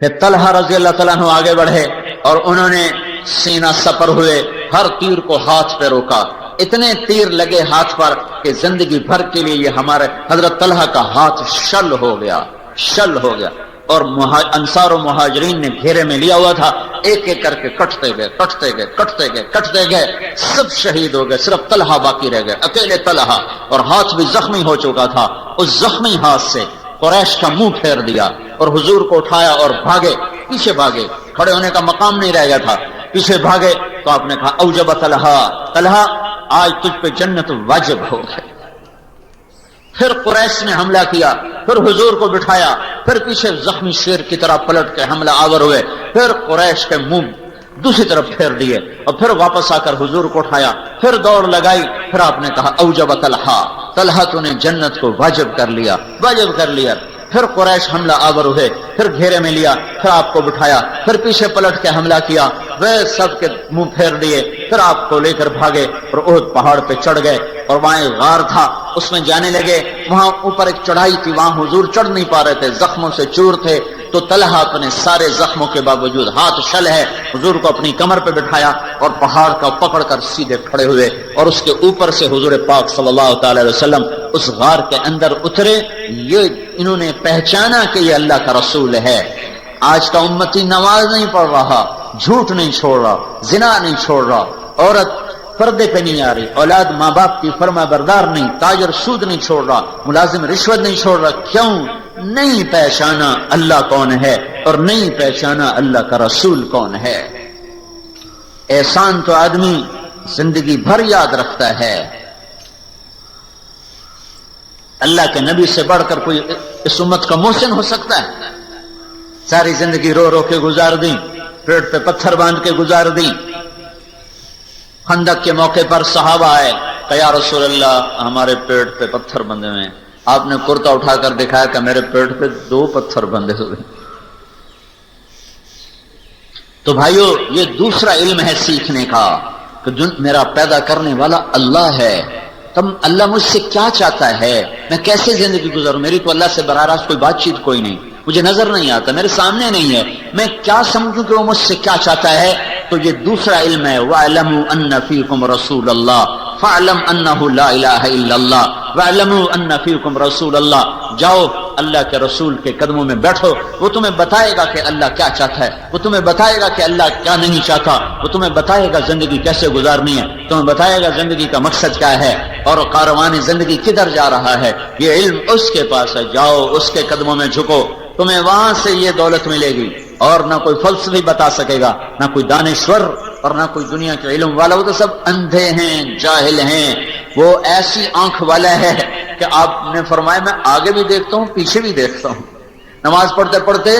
پھر طلحہ رضی اللہ تعالیٰ عنہ آگے بڑھے اور انہوں نے سینہ سپر ہوئے، ہر تیر کو ہاتھ پہ روکا، اتنے تیر لگے ہاتھ پر کہ زندگی بھر کے لیے یہ ہمارے حضرت طلحہ کا ہاتھ شل ہو گیا، شل ہو گیا۔ اور انصار و مہاجرین نے گھیرے میں لیا ہوا تھا، ایک ایک کر کے کٹتے گئے کٹتے گئے کٹتے گئے کٹتے گئے، سب شہید ہو گئے، صرف طلحہ باقی رہ گئے، اکیلے طلحہ، اور ہاتھ بھی زخمی ہو چکا تھا۔ اس زخمی ہاتھ سے قریش کا منہ پھیر دیا اور حضور کو اٹھایا اور بھاگے، پیچھے بھاگے، کھڑے ہونے کا مقام نہیں رہ گیا تھا، پیچھے بھاگے تو آپ نے کہا اوجب طلحہ، طلحہ آج تجھ پہ جنت واجب ہو گئی۔ پھر قریش نے حملہ کیا، پھر حضور کو بٹھایا، پھر پیچھے زخمی شیر کی طرح پلٹ کے حملہ آور ہوئے، پھر قریش کے منہ دوسری طرف پھیر دیے اور پھر واپس آ کر حضور کو اٹھایا، پھر دوڑ لگائی، پھر آپ نے کہا اوجب طلحہ، طلحہ تو نے جنت کو واجب کر لیا، واجب کر لیا۔ پھر قریش حملہ آور ہوئے، پھر گھیرے میں لیا، پھر آپ کو بٹھایا، پھر پیچھے پلٹ کے حملہ کیا، وہ سب کے منہ پھیر دیے، پھر آپ کو لے کر بھاگے اور احد پہاڑ پہ چڑھ گئے، اور وہاں ایک غار تھا اس میں جانے لگے، وہاں اوپر ایک چڑھائی تھی، وہاں حضور چڑھ نہیں پا رہے تھے، زخموں سے چور تھے، تو طلحہ اپنے سارے زخموں کے باوجود ہاتھ شل ہے، حضور کو اپنی کمر پہ بٹھایا اور پہاڑ کا پکڑ کر سیدھے کھڑے ہوئے، اور اس کے اوپر سے حضور پاک صلی اللہ تعالی علیہ وسلم اس غار کے اندر اترے۔ یہ انہوں نے پہچانا کہ یہ اللہ کا رسول ہے۔ آج کا امتی نماز نہیں پڑھ رہا، جھوٹ نہیں چھوڑ رہا، زنا نہیں چھوڑ رہا، عورت پردے پہ نہیں آ رہی، اولاد ماں باپ کی فرما بردار نہیں، تاجر سود نہیں چھوڑ رہا، ملازم رشوت نہیں چھوڑ رہا۔ کیوں؟ نہیں پہچانا اللہ کون ہے اور نہیں پہچانا اللہ کا رسول کون ہے۔ احسان تو آدمی زندگی بھر یاد رکھتا ہے، اللہ کے نبی سے بڑھ کر کوئی اس امت کا محسن ہو سکتا ہے؟ ساری زندگی رو رو کے گزار دی، پیٹ پہ پتھر باندھ کے گزار دی۔ خندق کے موقع پر صحابہ آئے کہ یا رسول اللہ ہمارے پیٹ پہ پتھر بندھے ہوئے ہیں، آپ نے کرتا اٹھا کر دکھایا کہ میرے پیٹ پہ 2 پتھر بندھے ہوئے۔ تو بھائیو یہ دوسرا علم ہے سیکھنے کا کہ میرا پیدا کرنے والا اللہ ہے، تم اللہ مجھ سے کیا چاہتا ہے، میں کیسے زندگی گزاروں، میری تو اللہ سے براہ راست کوئی بات چیت کوئی نہیں، مجھے نظر نہیں آتا، میرے سامنے نہیں ہے، میں کیا سمجھوں کہ وہ مجھ سے کیا چاہتا ہے۔ تو یہ دوسرا علم ہے، وَاعْلَمُوا أَنَّ فِيكُمْ رَسُولَ اللَّهِ فَاعْلَمْ أَنَّهُ لَا إِلَٰهَ إِلَّا اللَّهِ وَاعْلَمُوا أَنَّ فِيكُمْ رَسُولَ اللَّهِ۔ جاؤ اللہ کے رسول کے قدموں میں بیٹھو، وہ تمہیں بتائے گا کہ اللہ کیا چاہتا ہے، وہ تمہیں بتائے گا کہ اللہ کیا نہیں چاہتا، وہ تمہیں بتائے گا زندگی کیسے گزارنی ہے، تمہیں بتائے گا زندگی کا مقصد کیا ہے اور کاروان زندگی کدھر جا رہا ہے۔ یہ علم اس کے پاس ہے، جاؤ اس کے قدموں میں جھکو، تمہیں وہاں سے یہ دولت ملے گی، اور نہ کوئی فلسفی بتا سکے گا، نہ کوئی دانشور اور نہ کوئی دنیا کے علم والا، وہ تو سب اندھے ہیں، جاہل ہیں۔ وہ ایسی آنکھ والا ہے کہ آپ نے فرمایا میں آگے بھی دیکھتا ہوں پیچھے بھی دیکھتا ہوں، نماز پڑھتے پڑھتے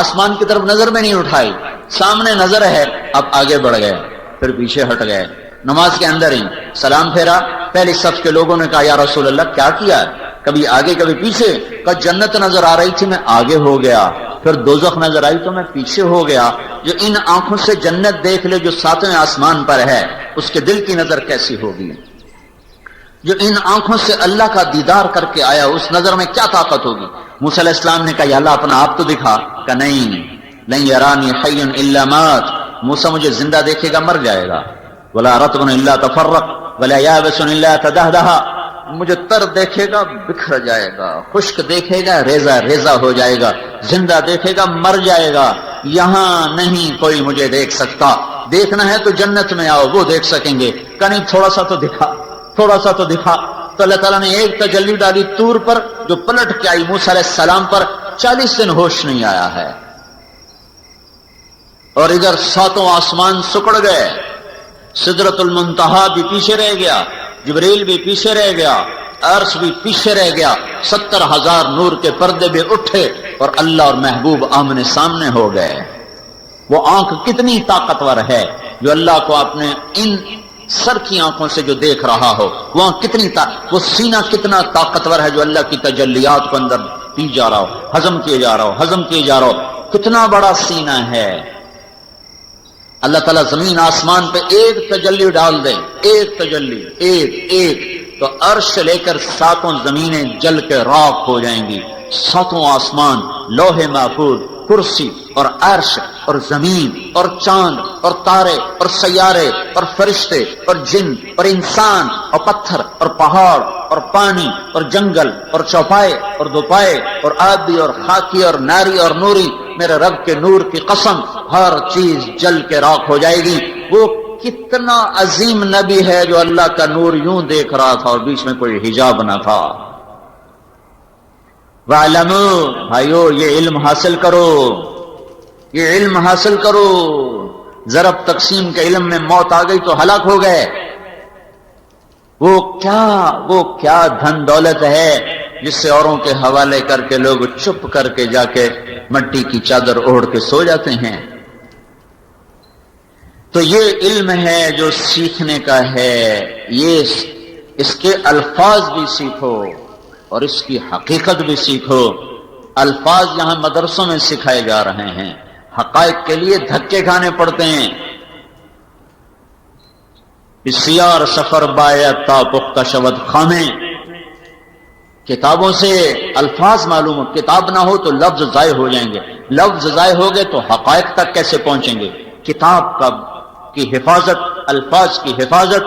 آسمان کی طرف نظر میں نہیں اٹھائی، سامنے نظر ہے، اب آگے بڑھ گئے، پھر پیچھے ہٹ گئے، نماز کے اندر ہی سلام پھیرا، پہلی صف کے لوگوں نے کہا یا رسول اللہ کیا کیا، کبھی آگے کبھی پیچھے، کہ جنت نظر آ رہی تھی میں آگے ہو گیا، پھر دوزخ نظر آئی تو میں پیچھے ہو گیا۔ جو ان آنکھوں سے جنت دیکھ لے جو 7ویں آسمان پر ہے، اس کے دل کی نظر کیسی ہوگی؟ جو ان آنکھوں سے اللہ کا دیدار کر کے آیا اس نظر میں کیا طاقت ہوگی؟ موسیٰ علیہ السلام نے کہا یا اللہ اپنا آپ تو دکھا، کہ نہیں، لن یرانی حی الا مات، موسیٰ مجھے زندہ دیکھے گا مر جائے گا، ولا رطب الا تفرق ولا یابس الا تدہدہ، مجھے تر دیکھے گا بکھر جائے گا، خشک دیکھے گا ریزہ ریزہ ہو جائے گا، زندہ دیکھے گا مر جائے گا، یہاں نہیں کوئی مجھے دیکھ سکتا، دیکھنا ہے تو جنت میں آؤ وہ دیکھ سکیں گے، کہ نہیں تھوڑا سا تو دکھا، تھوڑا سا تو دکھا۔ تو اللہ تعالیٰ نے ایک تجلی ڈالی طور پر جو پلٹ کے آئی موسیٰ علیہ السلام پر، 40 دن ہوش نہیں آیا ہے، اور ادھر 7 آسمان سکڑ گئے، سدرۃ المنتہا بھی پیچھے رہ گیا، جبریل بھی پیچھے رہ گیا، عرش بھی پیچھے رہ گیا، 70,000 نور کے پردے بھی اٹھے اور اللہ اور محبوب آمنے سامنے ہو گئے۔ وہ آنکھ کتنی طاقتور ہے جو اللہ کو اپنے ان سر کی آنکھوں سے جو دیکھ رہا ہو، وہ وہ سینہ کتنا طاقتور ہے جو اللہ کی تجلیات کو اندر پی جا رہا ہو، ہضم کیے جا رہا ہو، ہضم کیے جا رہا ہو، کتنا بڑا سینہ ہے۔ اللہ تعالیٰ زمین آسمان پہ ایک تجلی ڈال دے، ایک تجلی، ایک تو عرش لے کر 7 زمینیں جل کے راکھ ہو جائیں گی، 7 آسمان، لوح محفوظ، کرسی اور عرش اور زمین اور چاند اور تارے اور سیارے اور فرشتے اور جن اور انسان اور پتھر اور پہاڑ اور پانی اور جنگل اور چوپائے اور دوپائے اور آبی اور خاکی اور ناری اور نوری، میرے رب کے نور کی قسم ہر چیز جل کے راکھ ہو جائے گی۔ وہ کتنا عظیم نبی ہے جو اللہ کا نور یوں دیکھ رہا تھا اور بیچ میں کوئی حجاب نہ تھا۔ وَاعْلَمُوا، بھائیو یہ علم حاصل کرو، یہ علم حاصل کرو۔ ضرب تقسیم کے علم میں موت آ گئی تو ہلاک ہو گئے۔ وہ کیا دھن دولت ہے جس سے اوروں کے حوالے کر کے لوگ چپ کر کے جا کے مٹی کی چادر اوڑھ کے سو جاتے ہیں۔ تو یہ علم ہے جو سیکھنے کا ہے، یہ اس کے الفاظ بھی سیکھو اور اس کی حقیقت بھی سیکھو۔ الفاظ یہاں مدرسوں میں سکھائے جا رہے ہیں، حقائق کے لیے دھکے کھانے پڑتے ہیں۔ بسیار سفر باید تا پختہ شود خامے، کتابوں سے الفاظ معلوم ہو، کتاب نہ ہو تو لفظ ضائع ہو جائیں گے، لفظ ضائع ہو گئے تو حقائق تک کیسے پہنچیں گے؟ کتاب کی حفاظت، الفاظ کی حفاظت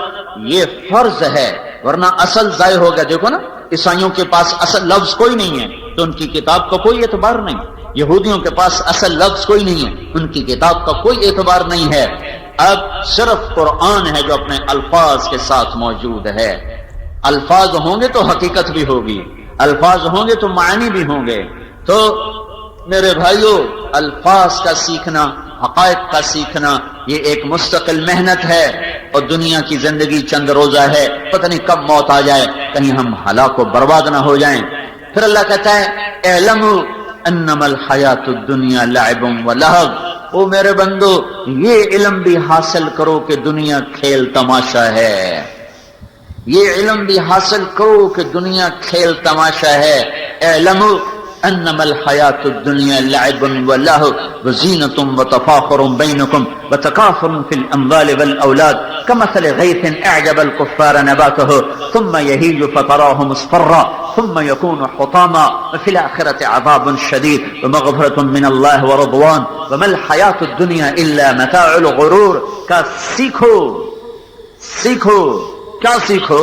یہ فرض ہے، ورنہ اصل ضائع ہو گیا۔ دیکھو نا، عیسائیوں کے پاس اصل لفظ کوئی نہیں ہے تو ان کی کتاب کا کوئی اعتبار نہیں، یہودیوں کے پاس اصل لفظ کوئی نہیں ہے، ان کی کتاب کا کوئی اعتبار نہیں ہے۔ اب صرف قرآن ہے جو اپنے الفاظ کے ساتھ موجود ہے۔ الفاظ ہوں گے تو حقیقت بھی ہوگی، الفاظ ہوں گے تو معنی بھی ہوں گے۔ تو میرے بھائیو، الفاظ کا سیکھنا، حقائق کا سیکھنا یہ ایک مستقل محنت ہے، اور دنیا کی زندگی چند روزہ ہے، پتہ نہیں کب موت آ جائے، کہیں ہم ہلاک و برباد نہ ہو جائیں۔ پھر اللہ کہتا ہے اعلموا انما الحیات الدنیا لعب ولہو، او میرے بندو یہ علم بھی حاصل کرو کہ دنیا کھیل تماشا ہے، یہ علم بھی حاصل کرو کہ دنیا کھیل تماشا ہے۔ اعلموا انما الحیات الدنیا لعب ولہو وزینۃ وتفاخر بینکم وتکاثر فی الاموال والاولاد کمثل غیث اعجب الکفار نباتہ ثم یہیج فتراه مصفرا ثم یکون حطاما وفی الآخرۃ عذاب شدید ومغفرۃ من اللہ ورضوان وما الحیات الدنیا الا متاع الغرور۔ کا سیکھو کیا سیکھو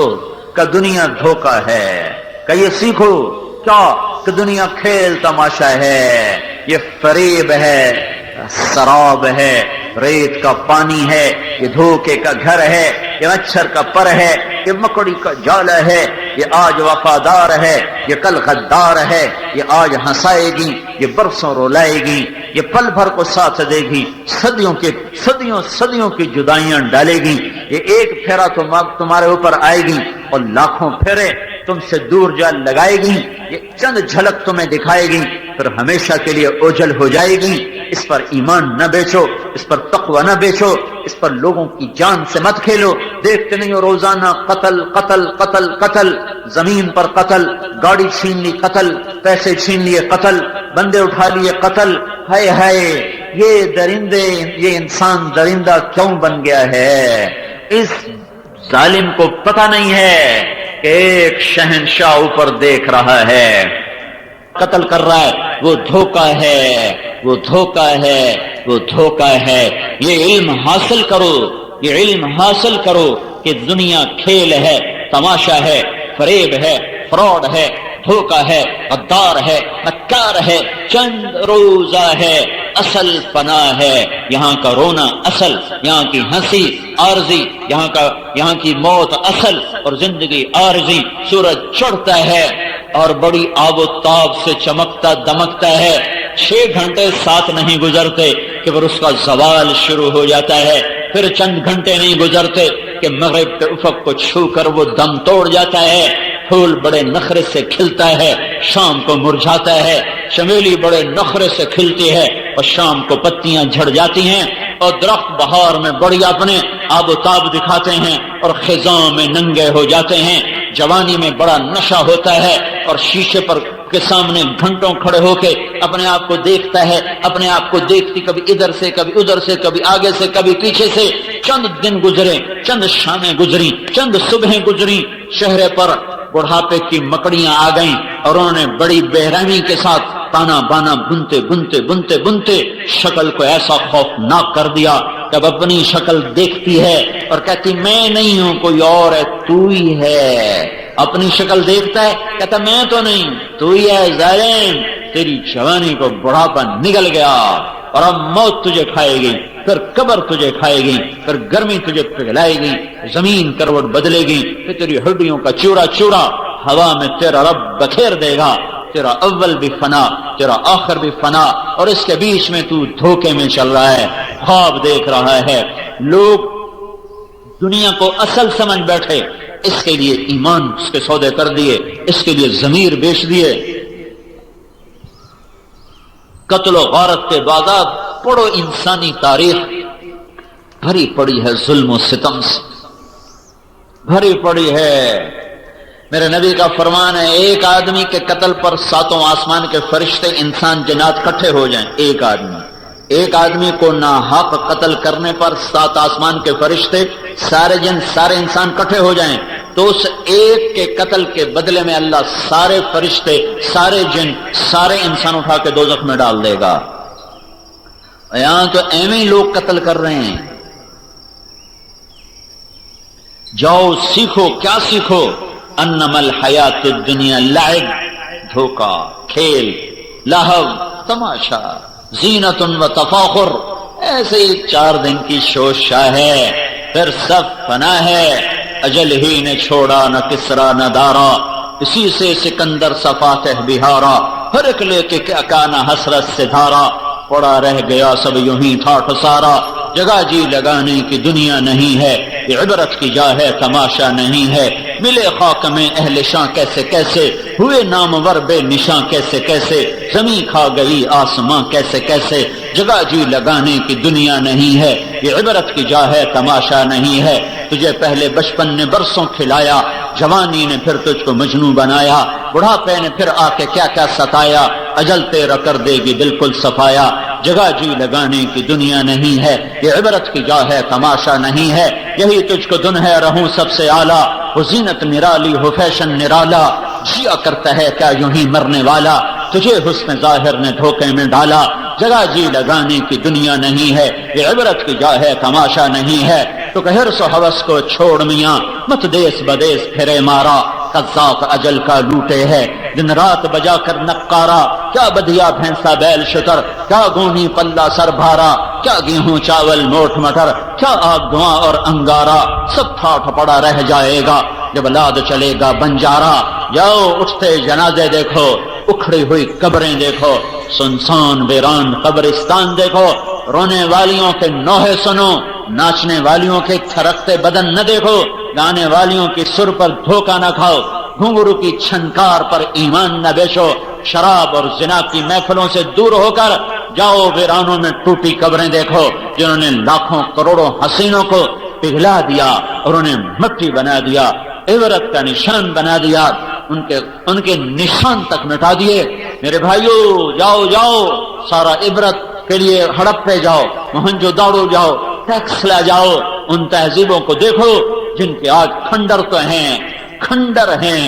کہ دنیا دھوکہ ہے، کہ یہ سیکھو کیا کہ دنیا کھیل تماشا ہے، یہ فریب ہے، سراب ہے، ریت کا پانی ہے، یہ دھوکے کا گھر ہے، یہ مچھر کا پر ہے، یہ مکڑی کا جال ہے، یہ آج وفادار ہے، یہ کل غدار ہے، یہ آج ہنسائے گی، یہ برسوں رولائے گی، یہ پل بھر کو ساتھ دے گی، صدیوں کی جدائیاں ڈالے گی، یہ ایک پھیرا تمہارے اوپر آئے گی اور لاکھوں پھیرے تم سے دور جا لگائے گی، یہ چند جھلک تمہیں دکھائے گی، پھر ہمیشہ کے لیے اوجھل ہو جائے گی۔ اس پر ایمان نہ بیچو، اس پر تقوی نہ بیچو، اس پر لوگوں کی جان سے مت کھیلو۔ دیکھتے نہیں ہو روزانہ قتل قتل قتل قتل، زمین پر قتل، گاڑی چھین لی قتل، پیسے چھین لیے قتل، بندے اٹھا لیے قتل۔ ہائے ہائے، یہ درندے، یہ انسان درندہ کیوں بن گیا ہے؟ اس ظالم کو پتہ نہیں ہے کہ ایک شہنشاہ اوپر دیکھ رہا ہے، قتل کر رہا ہے، وہ دھوکہ ہے، وہ دھوکہ ہے، وہ دھوکہ ہے۔ یہ علم حاصل کرو، یہ علم حاصل کرو کہ دنیا کھیل ہے، تماشا ہے، فریب ہے، فراڈ ہے، دھوکہ ہے، غدار ہے، مکار ہے، چند روزہ ہے، اصل پناہ ہے۔ یہاں کا رونا اصل، یہاں کی ہنسی عارضی، یہاں کی موت اصل اور زندگی عارضی۔ سورج چڑھتا ہے اور بڑی آب و تاب سے چمکتا دمکتا ہے، 6 گھنٹے ساتھ نہیں گزرتے کہ پھر اس کا زوال شروع ہو جاتا ہے، پھر چند گھنٹے نہیں گزرتے کہ مغرب کے افق کو چھو کر وہ دم توڑ جاتا ہے۔ پھول بڑے نخرے سے کھلتا ہے، شام کو مرجھاتا ہے، چمیلی بڑے نخرے سے کھلتی ہے اور شام کو پتیاں جھڑ جاتی ہیں، اور درخت بہار میں بڑی اپنے آب و تاب دکھاتے ہیں اور خزاں میں ننگے ہو جاتے ہیں۔ جوانی میں بڑا نشہ ہوتا ہے اور شیشے پر کے سامنے گھنٹوں کھڑے ہو کے اپنے آپ کو دیکھتا ہے، اپنے آپ کو دیکھتی کبھی ادھر سے کبھی ادھر سے، کبھی آگے سے کبھی پیچھے سے۔ چند دن گزرے، چند شامیں گزری، چند صبحیں گزری، چہرے پر بڑھاپے کی مکڑیاں آ گئیں اور انہوں نے بڑی بے رحمی کے ساتھ تانا بانا بنتے بنتے بنتے بنتے شکل کو ایسا خوفناک کر دیا کہ اب اپنی شکل دیکھتی ہے اور کہتی میں نہیں ہوں کوئی اور ہے، تو ہی ہے۔ اپنی شکل دیکھتا ہے کہتا میں تو نہیں، تو ہی ہے ظالم، تیری جوانی کو بڑھاپا نگل گیا اور اب موت تجھے کھائے گی، پھر قبر تجھے کھائے گی، پھر گرمی تجھے پگھلائے گی، زمین کروٹ بدلے گی، پھر تیری ہڈیوں کا چورا چورا ہوا میں تیرا رب بکھیر دے گا، تیرا اول بھی فنا، تیرا آخر بھی فنا، اور اس کے بیچ میں تو دھوکے میں چل رہا ہے، خواب دیکھ رہا ہے۔ لوگ دنیا کو اصل سمجھ بیٹھے، اس کے لیے ایمان اس کے سودے کر دیے، اس کے لیے ضمیر بیچ دیے۔ قتل و غارت کے بعد پڑھو انسانی تاریخ، بھری پڑی ہے ظلم و ستم سے، بھری پڑی ہے۔ میرے نبی کا فرمان ہے ایک آدمی کے قتل پر ساتوں آسمان کے فرشتے انسان جنات کٹھے ہو جائیں۔ ایک آدمی کو ناحق قتل کرنے پر 7 آسمان کے فرشتے، سارے جن سارے انسان کٹھے ہو جائیں تو اس ایک کے قتل کے بدلے میں اللہ سارے فرشتے، سارے جن، سارے انسان اٹھا کے دوزخ میں ڈال دے گا۔ یہاں تو ایویں لوگ قتل کر رہے ہیں۔ جاؤ سیکھو، کیا سیکھو؟ انما الحیات الدنیا لعب، دھوکا، کھیل، لہو، تماشا، زینت و تفاخر، ایسے ہی 4 دن کی شوشا ہے، پھر سب فنا ہے۔ اجل ہی نے چھوڑا نہ کسرا نہ دارا، اسی سے سکندر صفاتہ بہارا، ہر ایک لے کے کیا کانا حسرت سے دھارا، پڑا رہ گیا سب یوں ہی ٹھاٹھ سارا، جگہ جی لگانے کی دنیا نہیں ہے، یہ عبرت کی جا ہے تماشا نہیں ہے۔ ملے خاک میں اہل شاں کیسے کیسے، ہوئے نامور بے نشاں کیسے کیسے، زمین کھا گئی آسماں کیسے کیسے، جگہ جی لگانے کی دنیا نہیں ہے، یہ عبرت کی جا ہے تماشا نہیں ہے۔ تجھے پہلے بچپن نے برسوں کھلایا، جوانی نے پھر تجھ کو مجنوں بنایا، بڑھاپے نے پھر آ کے کیا کیا ستایا، اجل تیرا کر دے گی بالکل صفایا، جگہ جی لگانے کی دنیا نہیں ہے، یہ عبرت کی جا ہے تماشا نہیں ہے۔ یہی تجھ کو دن ہے رہوں سب سے اعلیٰ، وہ زینت نرالی ہو فیشن نرالا، جیا کرتا ہے کیا یوں ہی مرنے والا، تجھے حسن ظاہر نے دھوکے میں ڈالا، جگہ جی لگانے کی دنیا نہیں ہے، یہ عبرت کی جا ہے تماشا نہیں ہے۔ تو کہ حرص و ہوس کو چھوڑ میاں، مت دیس بدیس پھرے مارا، قذاق اجل کا لوٹے ہے، دن رات بجا کر نقارا، کیا بدیا بھینسا بیل شتر، کیا گونی پلہ سر بھارا، کیا گیہوں چاول موٹ مٹر، کیا آگ دھواں اور انگارا، سب ٹھاٹھ پڑا رہ جائے گا جب لاد چلے گا بنجارا۔ جاؤ اٹھتے جنازے دیکھو، اکھڑی ہوئی قبریں دیکھو، سنسان ویران قبرستان دیکھو، رونے والیوں کے نوحے سنو، ناچنے والیوں کے تھرکتے بدن نہ دیکھو، گانے والیوں کی سر پر دھوکہ نہ کھاؤ، گھنگرو کی چھنکار پر ایمان نہ بیچو، شراب اور زنا کی محفلوں سے دور ہو کر جاؤ ویرانوں میں ٹوٹی قبریں دیکھو، جنہوں نے لاکھوں کروڑوں حسینوں کو پگھلا دیا اور انہیں مٹی بنا دیا، عبرت کا نشان بنا دیا، ان کے نشان تک مٹا دیے۔ میرے بھائیو جاؤ جاؤ، سارا عبرت کے لیے ہڑپے جاؤ، موہنجو داڑو جاؤ، ٹیکسلا جاؤ، ان تہذیبوں کو دیکھو جن کے آج کھنڈر تو ہیں، کھنڈر ہیں،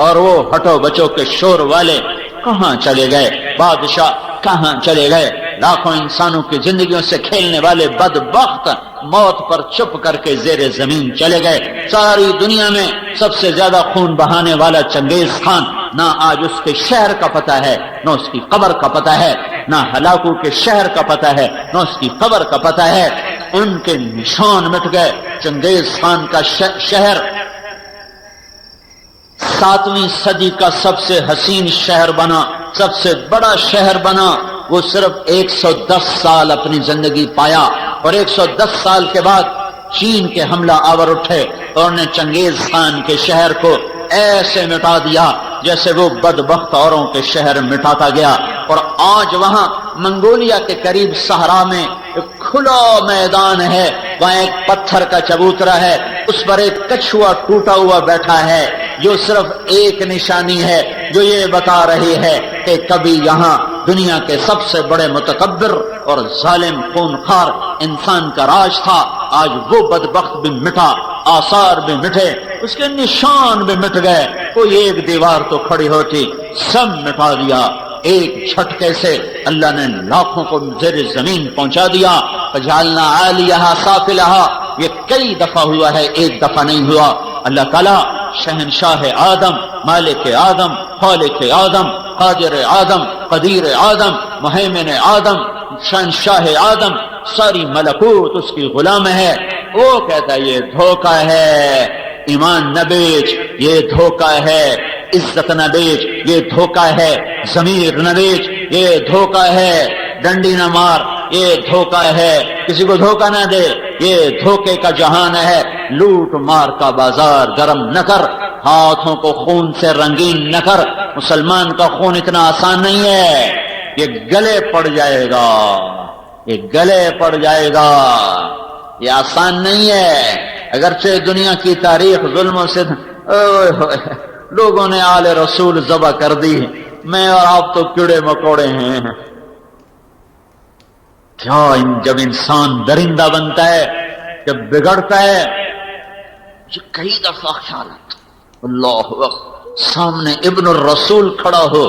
اور وہ ہٹو بچوں کے شور والے کہاں چلے گئے، بادشاہ کہاں چلے گئے، لاکھوں انسانوں کی زندگیوں سے کھیلنے والے بدبخت موت پر چپ کر کے زیر زمین چلے گئے۔ ساری دنیا میں سب سے زیادہ خون بہانے والا چنگیز خان، نہ آج اس کے شہر کا پتہ ہے، نہ اس کی قبر کا پتہ ہے، نہ ہلاکو کے شہر کا پتہ ہے، نہ اس کی قبر کا پتہ ہے۔ ان کے نشان مٹ گئے۔ چنگیز خان کا شہر 7ویں صدی کا سب سے حسین شہر بنا، سب سے بڑا شہر بنا۔ وہ صرف 110 سال اپنی زندگی پایا، اور 110 سال کے بعد چین کے حملہ آور اٹھے اور نے چنگیز خان کے شہر کو ایسے مٹا دیا جیسے وہ بدبخت اوروں کے شہر مٹاتا گیا۔ اور آج وہاں منگولیا کے قریب صحرا میں ایک کھلا میدان ہے، وہاں ایک پتھر کا چبوترا ہے، اس پر ایک کچھوا ٹوٹا ہوا بیٹھا ہے، جو صرف ایک نشانی ہے جو یہ بتا رہی ہے کہ کبھی یہاں دنیا کے سب سے بڑے متکبر اور ظالم خونخوار انسان کا راج تھا۔ آج وہ بدبخت بھی مٹا، آثار بھی مٹے، اس کے نشان بھی مٹ گئے، کوئی ایک دیوار تو کھڑی ہوتی، سب مٹا دیا۔ ایک جھٹکے سے اللہ نے لاکھوں کو زیر زمین پہنچا دیا. فجعلنا عالیہا سافلہا، یہ کئی دفعہ ہوا ہے، ایک دفعہ نہیں ہوا. اللہ تعالیٰ شہنشاہ آدم، مالک آدم، خالق آدم، قادر آدم، قدیر آدم، مہیمن آدم، شہنشاہ آدم، ساری ملکوت اس کی غلام ہے. وہ کہتا ہے یہ دھوکہ ہے، ایمان نہ بیچ، یہ دھوکہ ہے. عزت نہ بیچ، یہ دھوکہ ہے. ضمیر نہ بیچ، یہ دھوکہ ہے. ڈنڈی نہ مار، یہ دھوکہ ہے. کسی کو دھوکہ نہ دے، یہ دھوکے کا جہان ہے. لوٹ مار کا بازار گرم نہ کر، ہاتھوں کو خون سے رنگین نہ کر. مسلمان کا خون اتنا آسان نہیں ہے، یہ گلے پڑ جائے گا، یہ گلے پڑ جائے گا، یہ آسان نہیں ہے. اگرچہ دنیا کی تاریخ ظلم سے لوگوں نے آل رسول ذبح کر دی، میں اور آپ تو کیڑے مکوڑے ہیں. کیا جب انسان درندہ بنتا ہے، جب بگڑتا ہے، یہ کئی دفعہ خیال آتا اللہ اکبر، سامنے ابن الرسول کھڑا ہو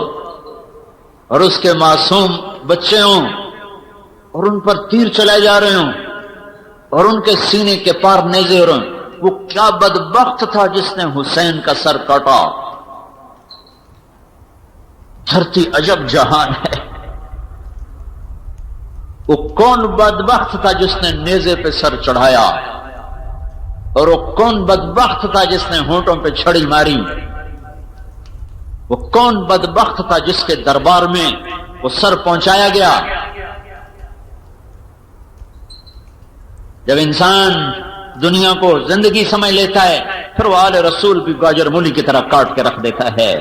اور اس کے معصوم بچے ہوں اور ان پر تیر چلائے جا رہے ہوں اور ان کے سینے کے پار نیزے ہو رہے ہوں. وہ کیا بدبخت تھا جس نے حسین کا سر کاٹا. دھرتی عجب جہان ہے. وہ کون بدبخت تھا جس نے نیزے پہ سر چڑھایا، اور وہ کون بدبخت تھا جس نے ہونٹوں پہ چھڑی ماری. وہ کون بدبخت تھا جس کے دربار میں وہ سر پہنچایا گیا. جب انسان دنیا کو زندگی سمجھ لیتا ہے، پھر وہ آل رسول بھی گاجر مولی کی طرح کاٹ کے رکھ دیتا ہے.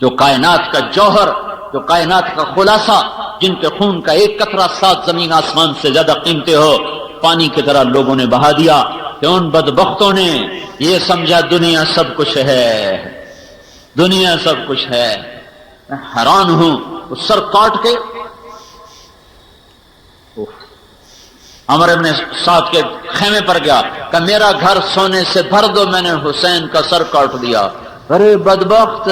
جو کائنات کا جوہر، جو کائنات کا خلاصہ، جن کے خون کا ایک قطرہ 7 زمین آسمان سے زیادہ قیمتی ہو، پانی کی طرح لوگوں نے بہا دیا. کہ ان بدبختوں نے یہ سمجھا دنیا سب کچھ ہے، دنیا سب کچھ ہے. میں حیران ہوں، وہ سر کاٹ کے عمر ابن سعد کے خیمے پر گیا کہ میرا گھر سونے سے بھر دو، میں نے حسین کا سر کاٹ دیا. ارے بدبخت،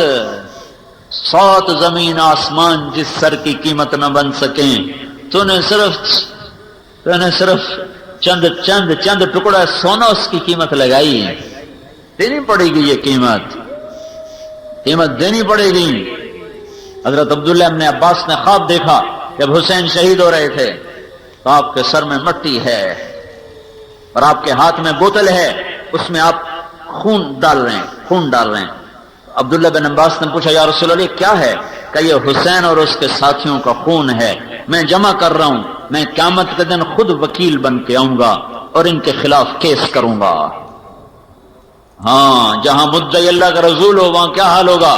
7 زمین آسمان جس سر کی قیمت نہ بن سکیں، تو نے صرف چند ٹکڑا سونا اس کی قیمت لگائی. دینی پڑے گی، یہ قیمت دینی پڑے گی. حضرت عبداللہ ابن عباس نے خواب دیکھا جب حسین شہید ہو رہے تھے تو آپ کے سر میں مٹی ہے اور آپ کے ہاتھ میں بوتل ہے، اس میں آپ خون ڈال رہے ہیں. عبداللہ بن عباس نے پوچھا یا رسول اللہ کیا ہے؟ کہ یہ حسین اور اس کے ساتھیوں کا خون ہے، میں جمع کر رہا ہوں، میں قیامت کے دن خود وکیل بن کے آؤں گا اور ان کے خلاف کیس کروں گا. ہاں، جہاں مدعی اللہ کا رسول ہو وہاں کیا حال ہوگا؟